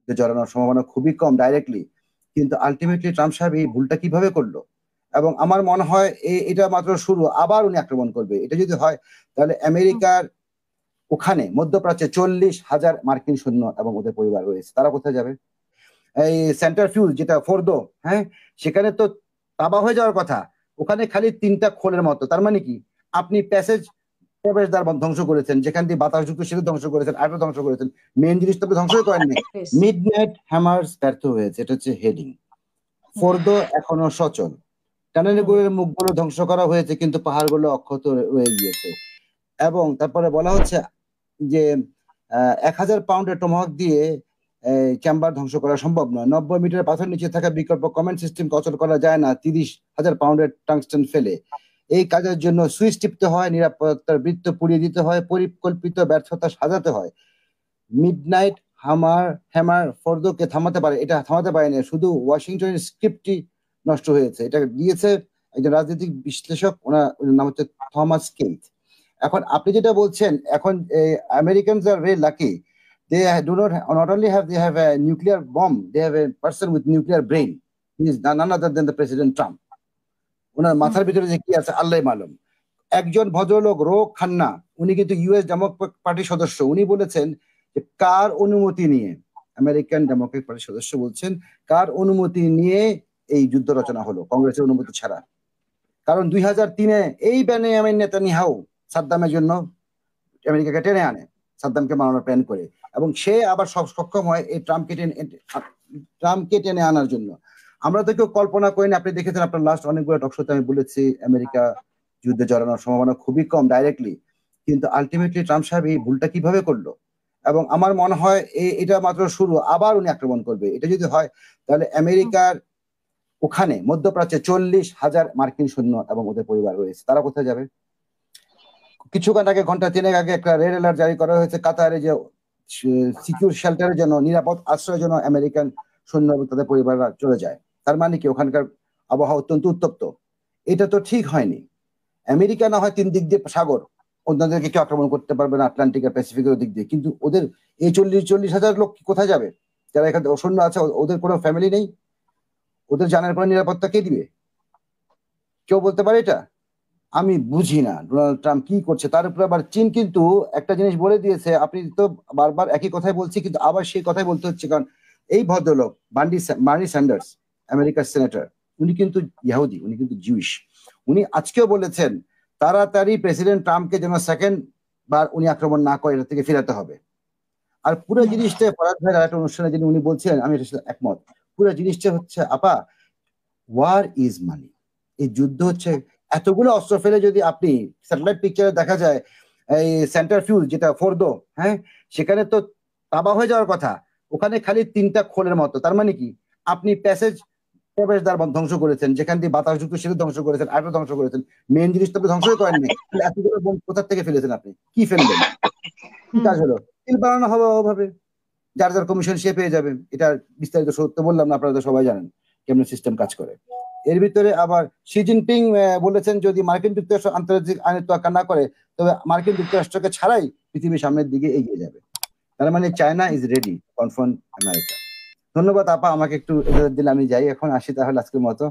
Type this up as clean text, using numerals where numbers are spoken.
জড়ানোর সম্ভাবনা খুবই কম ডাইরেক্টলি, কিন্তু আলটিমেটলি ট্রাম্প সাহেব এই ভুলটা কিভাবে করলো? এবং আমার মনে হয় এটা মাত্র শুরু, আবার উনি আক্রমণ করবে। এটা যদি হয় তাহলে আমেরিকার ওখানে মধ্যপ্রাচ্যে 40,000 মার্কিন সৈন্য এবং ওদের পরিবার রয়েছে, তারা কোথায় যাবে? এই সেন্টার ফিউজ যেটা ফোর্দো, হ্যাঁ, সেখানে তো তাবা হয়ে যাওয়ার কথা, ওখানে খালি 3টা খোলের মতো। তার মানে কি? আপনি প্যাসেজ প্রবেশদ্বার ধ্বংস করেছেন, যেখান দিয়ে বাতাসযুক্ত সেতু ধ্বংস করেছেন, আরো ধ্বংস করেছেন, মেন জিনিস তো আপনি ধ্বংসই করেননি। Yes. মিড নাইট হ্যামার্স ব্যর্থ হয়েছে, এটা হচ্ছে হেডিং। ফোর্দো এখনো সচল, টানেলগুলোর মুখগুলো ধ্বংস করা হয়েছে, কিন্তু পাহাড়গুলো অক্ষত রয়ে গিয়েছে। এবং তারপরে বলা হচ্ছে যে 1,000 পাউন্ডের টমাহক দিয়ে চেম্বার ধ্বংস করা সম্ভব নয়। 90 মিটার পাথর নিচে থাকা বিকল্প কমেন্ট সিস্টেম অচল করা যায় না 30,000 পাউন্ডের টাংস্টেন ফেলে। এই কাজের জন্য সুইচ টিপতে হয়, নিরাপত্তার বৃত্ত পুড়িয়ে দিতে হয়, পরিকল্পিত ব্যর্থতা সাজাতে হয়। মিডনাইট হ্যামার ফোর্দোকে থামাতে পারে, এটা থামাতে পারেনি, শুধু ওয়াশিংটনের স্ক্রিপ্টই নষ্ট হয়েছে। এটা দিয়েছে একজন রাজনৈতিক বিশ্লেষক, ওনার নাম হচ্ছে থমাস কেইথ। এখন আপনি যেটা বলছেন, এখন Americans are very lucky, they do not only have a nuclear bomb, they have a person with nuclear brain. He is none other than the President Trump. ওনার মাথার ভিতরে যে কি আছে আল্লাহ মালুম। একজন ভদ্রলোক রো খান্না, উনি কিন্তু ইউএস ডেমোক্রেট পার্টির সদস্য, উনি বলেছেন যে কার অনুমতি নিয়ে, আমেরিকান ডেমোক্রেট পার্টির সদস্য বলছেন কার অনুমতি নিয়ে এই যুদ্ধ রচনা হলো, কংগ্রেসের অনুমতি ছাড়া। কারণ 2003-এ এই বেনিয়ামিন নেতানিয়াহু সাদ্দামের জন্য আমেরিকাকে টেনে আনে, সাদ্দামকে মারানোর প্ল্যান করে, এবং সে আবার সক্ষম হয় এই ট্রাম্পকে টেনে আনার জন্য। আমরা তো কেউ কল্পনা করিনি। আপনি দেখেছেন আপনার লাস্ট অনেকগুলো টকশোতে আমি বলেছি আমেরিকা যুদ্ধে জড়ানোর সম্ভাবনা খুবই কম ডাইরেক্টলি, কিন্তু আলটিমেটলি ট্রাম্প সাহেব এই ভুলটা কিভাবে করলো? এবং আমার মনে হয় এটা মাত্র শুরু, আবার উনি আক্রমণ করবে। এটা যদি হয় তাহলে আমেরিকার ওখানে মধ্যপ্রাচ্যে 40,000 মার্কিন সৈন্য এবং ওদের পরিবার রয়েছে, তারা কোথায় যাবে? কিছুক্ষণ আগে, ঘন্টা 3 আগে একটা রেড অ্যালার্ট জারি করা হয়েছে কাতারে, যে সিকিউর শেল্টারের জন্য, নিরাপদ আশ্রয়ের জন্য আমেরিকান সৈন্য এবং তাদের পরিবাররা চলে যায়। তার মানে কি ওখানকার আবহাওয়া অত্যন্ত উত্তপ্ত। এটা তো ঠিক হয়নি। আমেরিকা না হয় 3 দিক দিয়ে সাগর, অন্যদেরকে কেউ আক্রমণ করতে পারবে না আটলান্টিক আর প্যাসিফিকের দিক দিয়ে, কিন্তু ওদের এই 40,000 লোক কোথায় যাবে? যারা এখানে সৈন্য আছে, ওদের কোনো ফ্যামিলি নেই, ওদের জানার কোনো নিরাপত্তা কে দিবে? কেউ বলতে পারে এটা? আমি বুঝি না ডোনাল্ড ট্রাম্প কি করছে। তার উপরে আবার চীন কিন্তু একটা জিনিস বলে দিয়েছে, আপনি তো বারবার একই কথাই বলছি, কিন্তু আবার সেই কথাই বলতে হচ্ছে, কারণ এই ভদ্রলোক বার্নি স্যান্ডার্স, আমেরিকার সেনেটর, উনি কিন্তু ইহুদি, উনি কিন্তু জিউস। উনি আজকেও বলেছেন তাড়াতাড়ি প্রেসিডেন্ট ট্রাম্পকে যেন সেকেন্ড বার উনি আক্রমণ না করে এটা থেকে ফিরাতে হবে। আর পুরো জিনিসটা ফরাদ ভাইয়ের একটা অনুষ্ঠানে যিনি উনি বলছিলেন, আমি এটার সাথে একমত। পুরো জিনিসটা হচ্ছে আপা, ওয়ার ইজ মানি। এই যুদ্ধ হচ্ছে, এতগুলো অস্ত্র ফেলে যদি আপনি স্যাটেলাইট পিকচারে দেখা যায় এই সেন্টার ফিউজ যেটা ফোর্দো, হ্যাঁ, সেখানে তো তাবা হয়ে যাওয়ার কথা, ওখানে খালি 3টা খোলের মতো। তার মানে কি? আপনি প্যাসেজ প্রবেশদ্বার ধ্বংস করেছেন, যেখান দিয়ে বাতাসযুক্ত সেতু ধ্বংস করেছেন, আরো ধ্বংস করেছেন, মেন জিনিস তো আপনি ধ্বংসই করেননি। এতগুলো বোম কোথা থেকে ফেলেছেন? আপনি কি ফেলবেন? কি কাজ হলো? তেল বানানো হবে ওভাবে, যার যার কমিশন সে পেয়ে যাবে। এটা বিস্তারিত সত্য বললাম না, আপনারা তো সবাই জানেন কেমন সিস্টেম কাজ করে। এর ভিতরে আবার শি জিনপিং বলেছেন যদি মার্কিন যুক্তরাষ্ট্র আন্তর্জাতিক আইনের তোয়াক্কা না করে, তবে মার্কিন যুক্তরাষ্ট্রকে ছাড়াই পৃথিবীর সামনের দিকে এগিয়ে যাবে। তার মানে China is ready confront America. ধন্যবাদ আপা, আমাকে একটু দিলে আমি যাই এখন, আসি তাহলে আজকের মতো।